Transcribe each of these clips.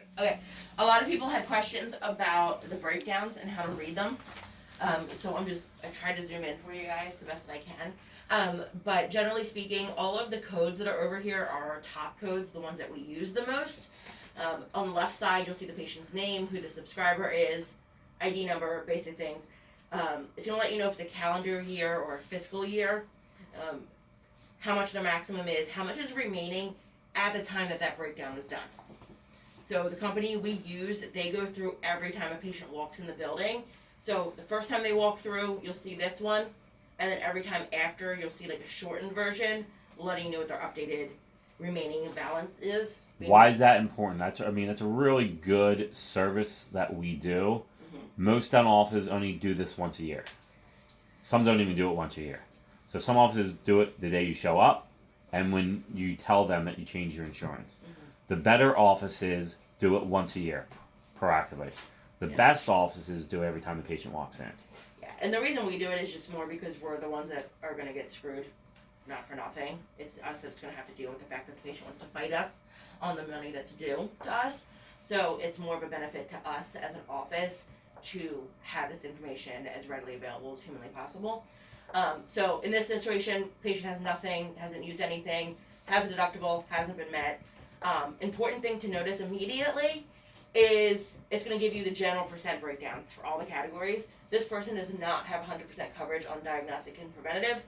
started. Okay. A lot of people had questions about the breakdowns and how to read them. So I tried to zoom in for you guys the best that I can. But generally speaking, all of the codes that are over here are our top codes, the ones that we use the most. On the left side, you'll see the patient's name, who the subscriber is, ID number, basic things. It's going to let you know if it's a calendar year or a fiscal year, how much the maximum is, how much is remaining at the time that that breakdown is done. So the company we use, they go through every time a patient walks in the building. So the first time they walk through, you'll see this one, and then every time after, you'll see like a shortened version, letting you know what their updated remaining balance is. Why is that important? That's a really good service that we do. Most dental offices only do this once a year. Some don't even do it once a year. So some offices do it the day you show up, and when you tell them that you change your insurance. The better offices do it once a year, proactively. The best offices do it every time the patient walks in. Yeah, and the reason we do it is just more because we're the ones that are going to get screwed, not for nothing. It's us that's going to have to deal with the fact that the patient wants to fight us on the money that's due to us. So it's more of a benefit to us as an office to have this information as readily available as humanly possible. So in this situation, patient has nothing, hasn't used anything, has a deductible, hasn't been met. Important thing to notice immediately is it's going to give you the general percent breakdowns for all the categories. This person does not have 100% coverage on diagnostic and preventative.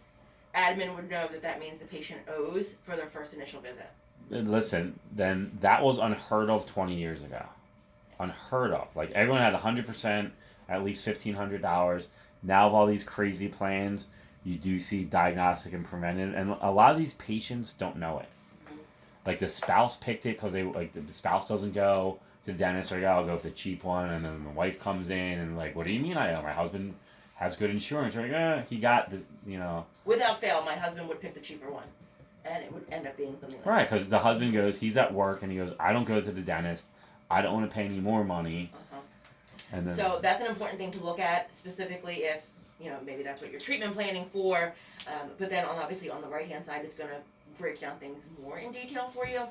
Admin would know that that means the patient owes for their first initial visit. Listen, then that was unheard of 20 years ago. Unheard of. Like everyone had 100%, at least $1,500. Now with all these crazy plans, you do see diagnostic and preventative, and a lot of these patients don't know it. Like the spouse picked it because the spouse doesn't go to the dentist, or I'll go with the cheap one, and then the wife comes in and like, what do you mean I owe? My husband has good insurance. You're like, he got this, Without fail, my husband would pick the cheaper one, and it would end up being something like right, because the husband goes, he's at work, and he goes, I don't go to the dentist. I don't want to pay any more money. And then, so that's an important thing to look at, specifically if, maybe that's what you're treatment planning for. But then obviously on the right-hand side, it's going to break down things more in detail for you.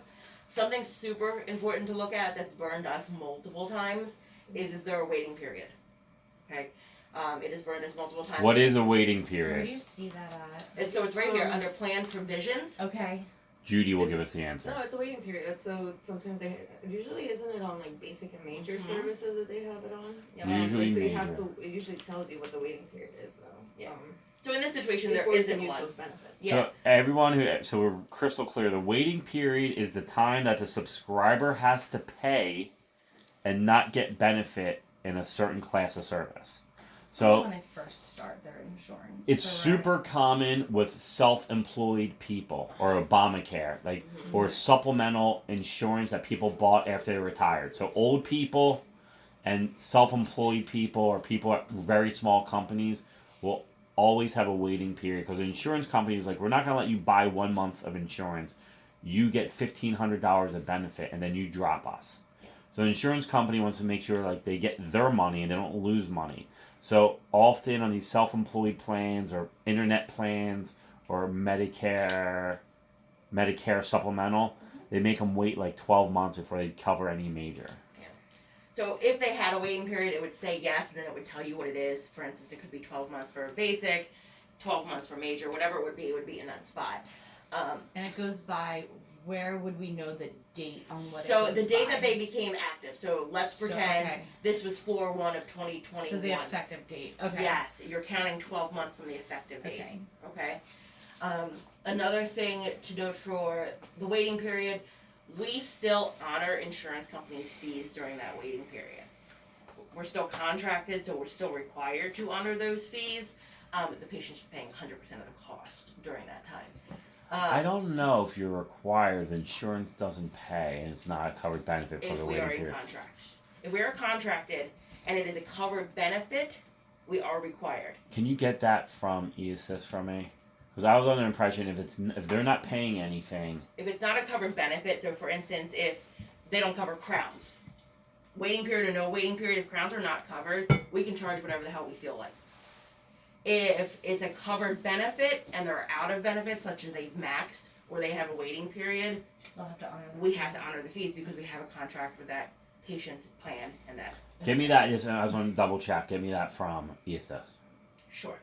Something super important to look at that's burned us multiple times is there a waiting period? Okay. It has burned us multiple times. What is a waiting period? Where do you see that at? So it's right here under plan provisions. Okay. Judy will give us the answer. No, it's a waiting period. So sometimes usually isn't it on like basic and major services that they have it on? Yeah. Usually so major. It usually tells you what the waiting period is though. Yeah. So in this situation, there isn't one. Yeah. So everyone so we're crystal clear. The waiting period is the time that the subscriber has to pay and not get benefit in a certain class of service. So when they first start their insurance. It's super common with self-employed people or Obamacare, or supplemental insurance that people bought after they retired. So old people and self-employed people or people at very small companies will always have a waiting period because the insurance company is like, we're not going to let you buy 1 month of insurance. You get $1,500 of benefit and then you drop us. So the insurance company wants to make sure they get their money and they don't lose money. So often on these self-employed plans or internet plans or Medicare supplemental, they make them wait 12 months before they cover any major. Yeah. So if they had a waiting period, it would say yes, and then it would tell you what it is. For instance, it could be 12 months for basic, 12 months for major, whatever it would be in that spot. And it goes by, where would we know the date on what so it goes the date by? that they became active. So let's pretend this was 4/1 of 2021. So the effective date. Okay. Yes, you're counting 12 months from the effective date. Okay. Another thing to note for the waiting period, we still honor insurance companies' fees during that waiting period. We're still contracted, so we're still required to honor those fees. The patient's just paying 100% of the cost during that time. I don't know if you're required if insurance doesn't pay and it's not a covered benefit for the waiting period. If we are in contract. If we are contracted and it is a covered benefit, we are required. Can you get that from eAssist from me? Because I was under the impression if they're not paying anything. If it's not a covered benefit, so for instance, if they don't cover crowns, waiting period or no waiting period, if crowns are not covered, we can charge whatever the hell we feel like. If it's a covered benefit and they're out of benefits, such as they've maxed or they have a waiting period, Still have to honor we have to honor the fees because we have a contract with that patient's plan and that. Give me that. Just, I just want to double check. Give me that from ESS. Sure.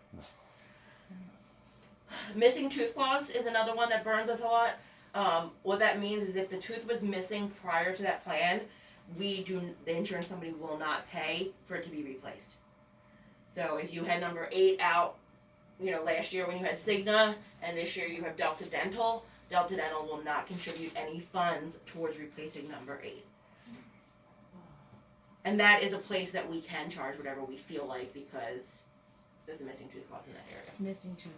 Missing tooth clause is another one that burns us a lot. What that means is if the tooth was missing prior to that plan, the insurance company will not pay for it to be replaced. So if you had number 8 out, last year when you had Cigna, and this year you have Delta Dental will not contribute any funds towards replacing number 8. And that is a place that we can charge whatever we feel like because there's a missing tooth clause in that area. Missing tooth.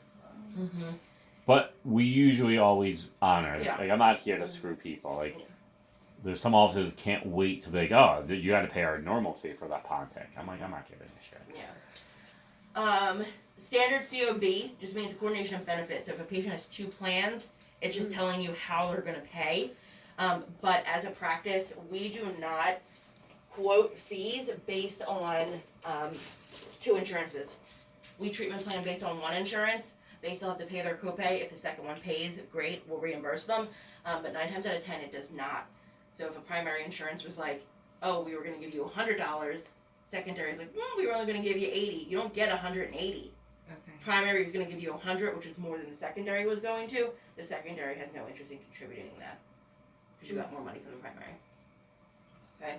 Mm-hmm. But we usually always honor. Yeah. Like I'm not here to screw people. Like Yeah. there's some officers that can't wait to be like, oh, you got to pay our normal fee for that Pontic. I'm like, I'm not giving a shit. Yeah. Standard COB just means coordination of benefits. So if a patient has 2 plans, it's just telling you how they're going to pay. But as a practice, we do not quote fees based on 2 insurances. We treatment plan based on 1 insurance. They still have to pay their copay. If the second one pays, great, we'll reimburse them. But 9 times out of 10, it does not. So if a primary insurance was like, oh, we were going to give you $100, secondary is like, we were only going to give you $80. You don't get $180. Okay. Primary is going to give you $100, which is more than the secondary was going to. The secondary has no interest in contributing that because you got more money from the primary. Okay.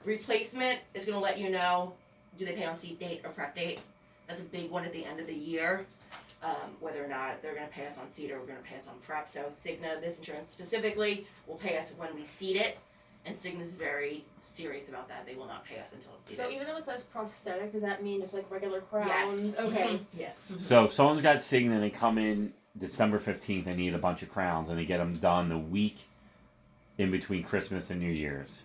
Replacement is going to let you know, do they pay on seat date or prep date? That's a big one at the end of the year, whether or not they're going to pay us on seat or we're going to pay us on prep. So Cigna, this insurance specifically, will pay us when we seat it, and Cigna's very serious about that. They will not pay us until it's seated. So even though it says prosthetic, does that mean it's like regular crowns? Yes. Okay. Yeah. So if someone's got Cigna and they come in December 15th and need a bunch of crowns and they get them done the week in between Christmas and New Year's.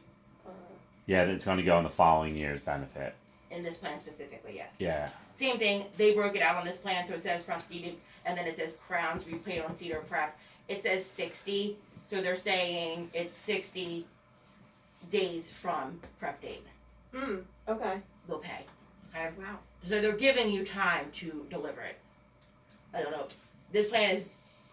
Yeah, it's going to go on the following year's benefit. In this plan specifically, yes. Yeah. Same thing, they broke it out on this plan, so it says prosthetic, and then it says crowns, repaid on seat or prep. It says 60, so they're saying it's 60 days from prep date. Okay. They'll pay. Okay? Wow. So they're giving you time to deliver it. I don't know. This plan is,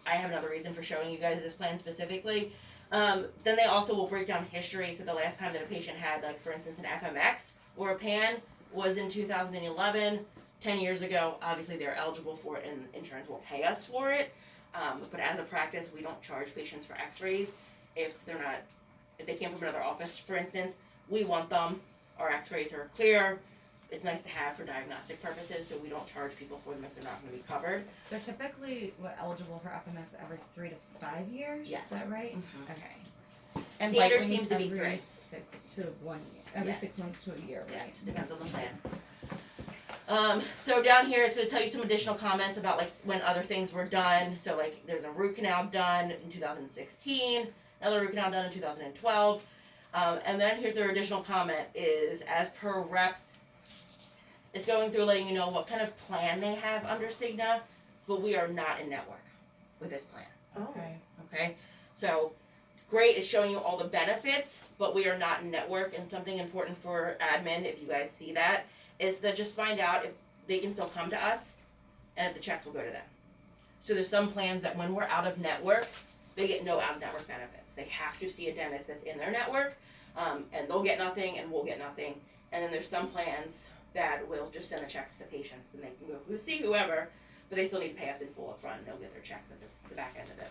I have another reason for showing you guys this plan specifically. Then they also will break down history, so the last time that a patient had, like, for instance, an FMX or a PAN was in 2011. 10 years ago, obviously they're eligible for it and insurance will pay us for it. But as a practice, we don't charge patients for x-rays if they came from another office, for instance. We want them, our x-rays are clear. It's nice to have for diagnostic purposes, so we don't charge people for them if they're not going to be covered. They're typically eligible for FMX every 3 to 5 years. Yes. Is that right? Mhm. Okay. And Standard bite seems to be every 3. 6 to 1 year. Every Yes. 6 months to a year, right? Yes, depends on the plan. So down here, it's going to tell you some additional comments about like when other things were done. So like there's a root canal done in 2016, another root canal done in 2012. And then here's their additional comment is as per rep, it's going through letting you know what kind of plan they have under Cigna, but we are not in network with this plan. Okay. Okay, so great, it's showing you all the benefits, but we are not in network. And something important for admin, if you guys see that, is to just find out if they can still come to us and if the checks will go to them. So there's some plans that when we're out of network, they get no out of network benefits. They have to see a dentist that's in their network, and they'll get nothing and we'll get nothing. And then there's some plans that will just send the checks to the patients and they can go see whoever, but they still need to pay us in full up front and they'll get their checks at the back end of it.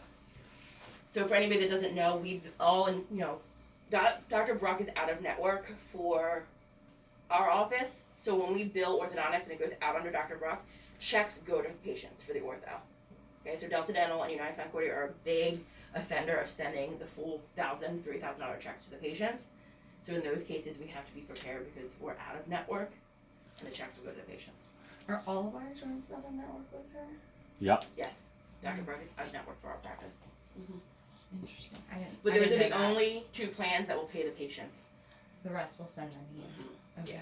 So for anybody that doesn't know, we've all, Dr. Brock is out of network for our office. So when we bill orthodontics and it goes out under Dr. Brock, checks go to patients for the ortho. Okay, so Delta Dental and United Concordia are a big offender of sending the full $1,000, $3,000 checks to the patients. So in those cases, we have to be prepared because we're out of network and the checks will go to the patients. Are all of our insurance done in network with her? Yep. Yes, Dr. Brock is out of network for our practice. Interesting. I didn't. But I those are didn't the know that. only 2 plans that will pay the patients. The rest will send them here. Okay.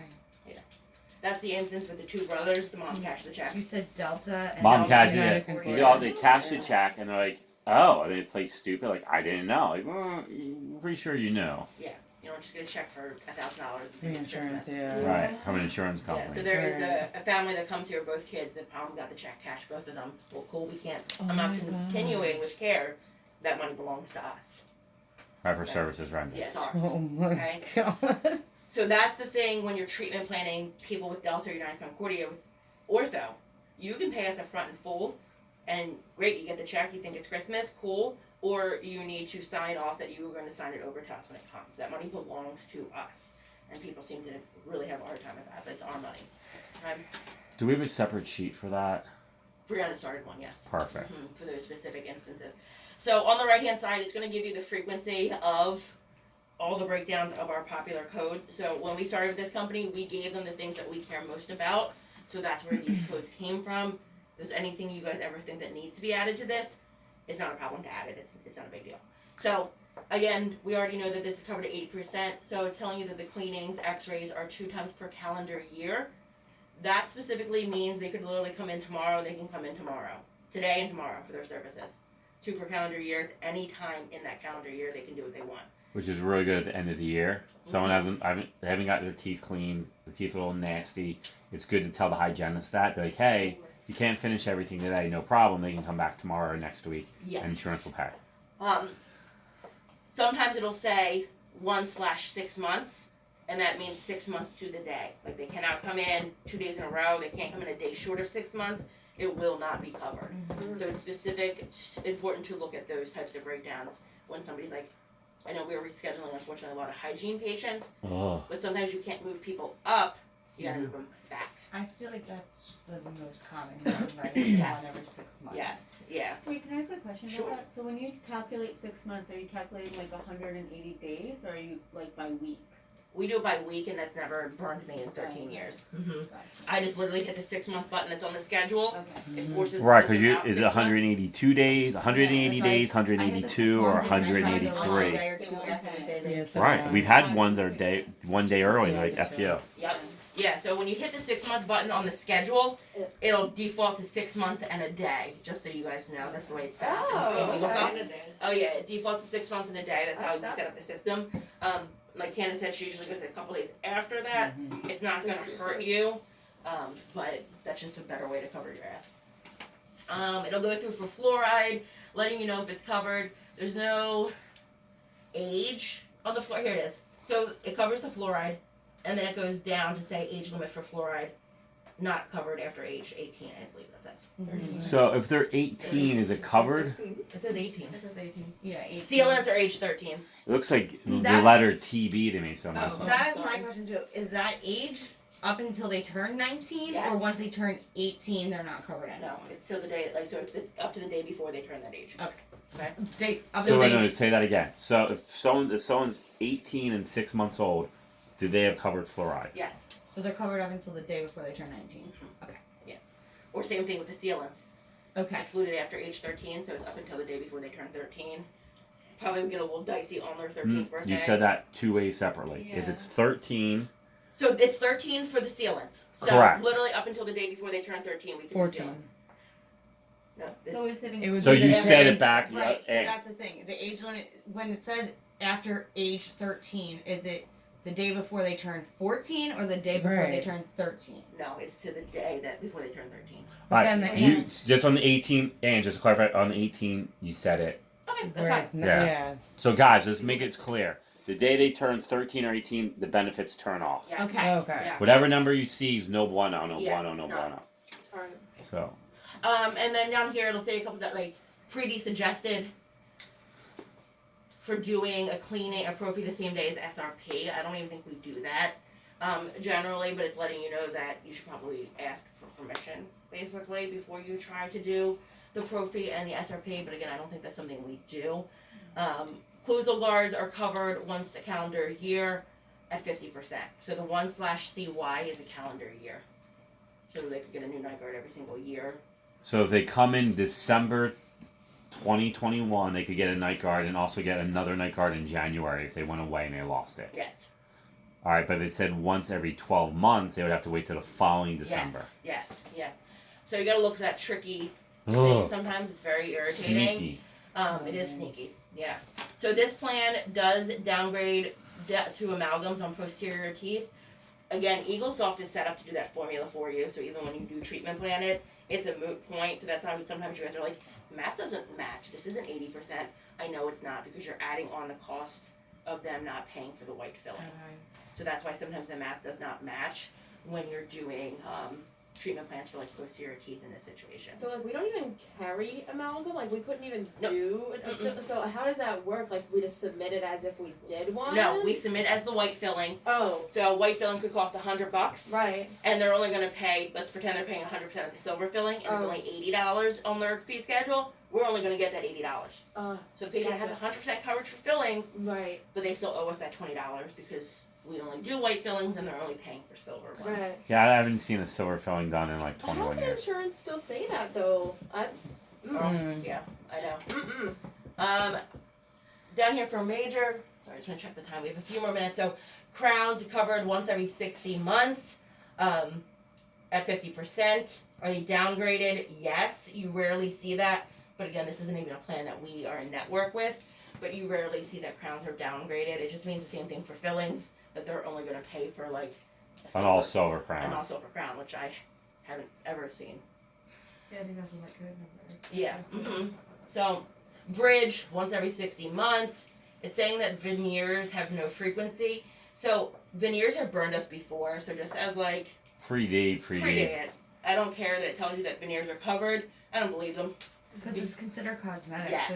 That's the instance with the 2 brothers, the mom cashed the checks. You said Delta and Mom Delta cashed United it. Concordia. They cash the check and they're like, oh, and they play stupid. Like, I didn't know. Like, well, I'm pretty sure you know. You don't just get a check for $1,000. Reinsurance, yeah. Right. From an insurance Yeah, company. so there is a family that comes here, both kids, the mom got the check cash, both of them. Well, cool, we can't, Oh I'm not my God. continuing with care, that money belongs to us. Right, for services rendered. Yeah, it's ours. Oh my Okay. god. So that's the thing when you're treatment planning people with Delta or United Concordia with ortho. You can pay us up front in full, and great, you get the check, you think it's Christmas, cool, or you need to sign off that you are going to sign it over to us when it comes. That money belongs to us. And people seem to really have a hard time with that, but it's our money. Do we have a separate sheet for that? Brianna started one, yes. Perfect. For those specific instances. So on the right hand side, it's going to give you the frequency of all the breakdowns of our popular codes. So when we started with this company, we gave them the things that we care most about. So that's where these codes came from. If there's anything you guys ever think that needs to be added to this, it's not a problem to add it. It's not a big deal. So again, we already know that this is covered at 80%. So it's telling you that the cleanings, x-rays are 2 times per calendar year. That specifically means they could literally come in tomorrow, they can come in tomorrow. Today and tomorrow for their services. 2 per calendar year. It's any time in that calendar year they can do what they want. Which is really good at the end of the year. Someone they haven't got their teeth cleaned, the teeth are a little nasty. It's good to tell the hygienist that. Be like, hey, if you can't finish everything today, no problem. They can come back tomorrow or next week. Yes. And insurance will pay. Sometimes it'll say 1/6 months, and that means 6 months to the day. Like they cannot come in 2 days in a row. They can't come in a day short of 6 months. It will not be covered. So it's specific, important to look at those types of breakdowns when somebody's like, I know we were rescheduling, unfortunately, a lot of hygiene patients, Oh. but sometimes you can't move people up. You gotta move them back. I feel like that's the most common one, right? Yes. One every 6 months. Yes, yeah. Wait, can I ask a question Sure. about that? So when you calculate 6 months, are you calculating like 180 days, or are you like by week? We do it by week, and that's never burned me in 13 years. Gotcha. I just literally hit the 6 month button that's on the schedule. Okay. It forces the Right, because system you out is 6 it months. 182 days, 180 Yeah, it's days, like, I hit the 182, 6 or months and then I try to go, like, a 183? day or two after the day they- Yes, Right, we've had ones that are one day early, Yeah, like that's FU. Yep. Yeah, so when you hit the 6 month button on the schedule, it'll default to 6 months and a day, just so you guys know. That's the way it's set up. Oh, If you look up- okay. Oh yeah, it defaults to 6 months and a day. That's how you That's- set up the system. Like Candace said, she usually goes a couple days after that. It's not gonna hurt you, but that's just a better way to cover your ass. It'll go through for fluoride, letting you know if it's covered. There's no age on the floor. Here it is. So it covers the fluoride, and then it goes down to say age limit for fluoride, not covered after age 18. I believe that says. So if they're 18, is it covered? It says 18. It says 18. Yeah, 18. Sealants are age 13. It looks like the That's- letter TB to me somehow. Oh. That is my question too. Is that age up until they turn 19, Yes. or once they turn 18, they're not covered No, anymore? it's till the day, like, so it's up to the day before they turn that age. Date up So to wait, date. no, say that again. So if someone's 18 and 6 months old, do they have covered fluoride? Yes. So they're covered up until the day before they turn 19. Or same thing with the sealants. Okay. Excluded after age 13, so it's up until the day before they turn 13. Probably would get a little dicey on their 13th birthday. You said that 2 ways separately. If Yeah. it's 13, So it's 13 for the sealants. So Correct. literally up until the day before they turn 13, we can do 14. sealants. No, So it's, is it? It would so be you the said age- it back. Right. So and- that's the thing. The age limit when it says after age 13, is it the day before they turn 14 or the day before they Right. turn 13? no, it's to the day that before they turn 13. But Right, then the you age- just on the 18, and just to clarify, on the 18, you said it. Okay, that's Whereas, fine. Yeah. yeah. So guys, let's make it clear. The day they turn 13 or 18, the benefits turn off. Yes. Okay. Okay. Yeah. Whatever number you see is no bueno, no Yeah, bueno, no it's not. bueno. Alright. So And then down here it'll say a couple that like pretty suggested for doing a cleaning, a prophy the same day as SRP. I don't even think we do that generally, but it's letting you know that you should probably ask for permission basically before you try to do the prophy and the SRP. But again, I don't think that's something we do. Occlusal guards are covered once a calendar year at 50%. So the 1/CY is a calendar year. So they could get a new night guard every single year. if they come in December 2021, they could get a night guard and also get another night guard in January if they went away and they lost it. Yes. All right, but if it said once every 12 months, they would have to wait till the following December. Yes. Yeah. So you gotta look for that tricky thing. Ugh, Sometimes it's very irritating. sneaky. It is sneaky. Yeah. So this plan does downgrade to amalgams on posterior teeth. Again, EagleSoft is set up to do that formula for you. So even when you do treatment plan it's a moot point. So that's how sometimes you guys are like, math doesn't match. This isn't 80%. I know it's not because you're adding on the cost of them not paying for the white filling. So that's why sometimes the math does not match when you're doing treatment plans for like posterior teeth in this situation. So like we don't even carry amalgam, like we couldn't even Nope. do it. So how does that work? Like we just submit it as if we did one? No, we submit as the white filling. Oh, So white filling could cost $100, right. and they're only going to pay. Let's pretend they're paying 100% of the silver filling, and it's Oh. only $80 on their fee schedule. We're only going to get that $80. So the patient Gotcha. has 100% coverage for fillings, Right, but they still owe us that $20 because we only do white fillings, and they're only paying for silver ones. right. Yeah, I haven't seen a silver filling done in like But how 21 can years. insurance still say that though? That's Yeah, I know. mm-mm. Down here for major, sorry, just gonna check the time. We have a few more minutes. So crowns covered once every 60 months, at 50%. Are they downgraded? Yes. You rarely see that, but again, this isn't even a plan that we are in network with. But you rarely see that crowns are downgraded. It just means the same thing for fillings, that they're only gonna pay for like a An all silver, silver an crown. all silver crown, which I haven't ever seen. Yeah, I think that's what that code number is. Yeah. So, bridge once every 60 months. It's saying that veneers have no frequency. So, veneers have burned us before. So, just as like, Predate. predate it. I don't care that it tells you that veneers are covered. I don't believe them. Because it's considered cosmetic. Yes.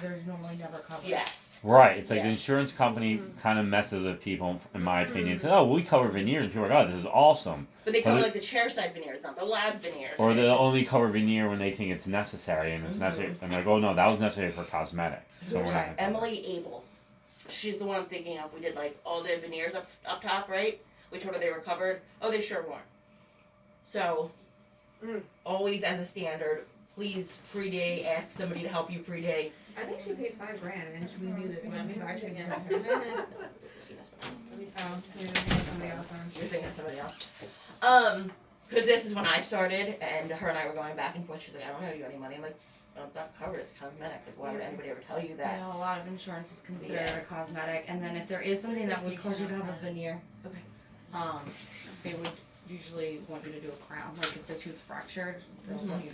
They're normally never covered. Yes. Right. It's like Yeah. the insurance company Mhm. kind of messes with people, in my opinion. Say, oh, we cover veneers. And people are like, oh, this is awesome. But they cover But it- like the chairside veneers, not the lab veneers. Or And they'll it's just- only cover veneer when they think it's necessary, and it's necessary. I'm like, oh no, that was necessary for cosmetics. So we're not gonna cover it. Emily Abel. She's the one I'm thinking of. We did like all the veneers up top, right? We told her they were covered. Oh, they sure weren't. So, always as a standard, please predate. Ask somebody to help you predate. I think she paid $5,000 and we knew that when was actually getting her. Oh, maybe somebody else on. You're thinking of somebody else. Because this is when I started, and her and I were going back and forth. She's like, I don't owe you any money. I'm like, oh, it's not covered. It's cosmetic. Like, why would anybody ever tell you I that? know a lot of insurance is considered Yeah. a cosmetic, and then if there is something that would cause you to have a veneer, Okay. they would usually want you to do a crown. Like if the tooth's fractured, they'll want you to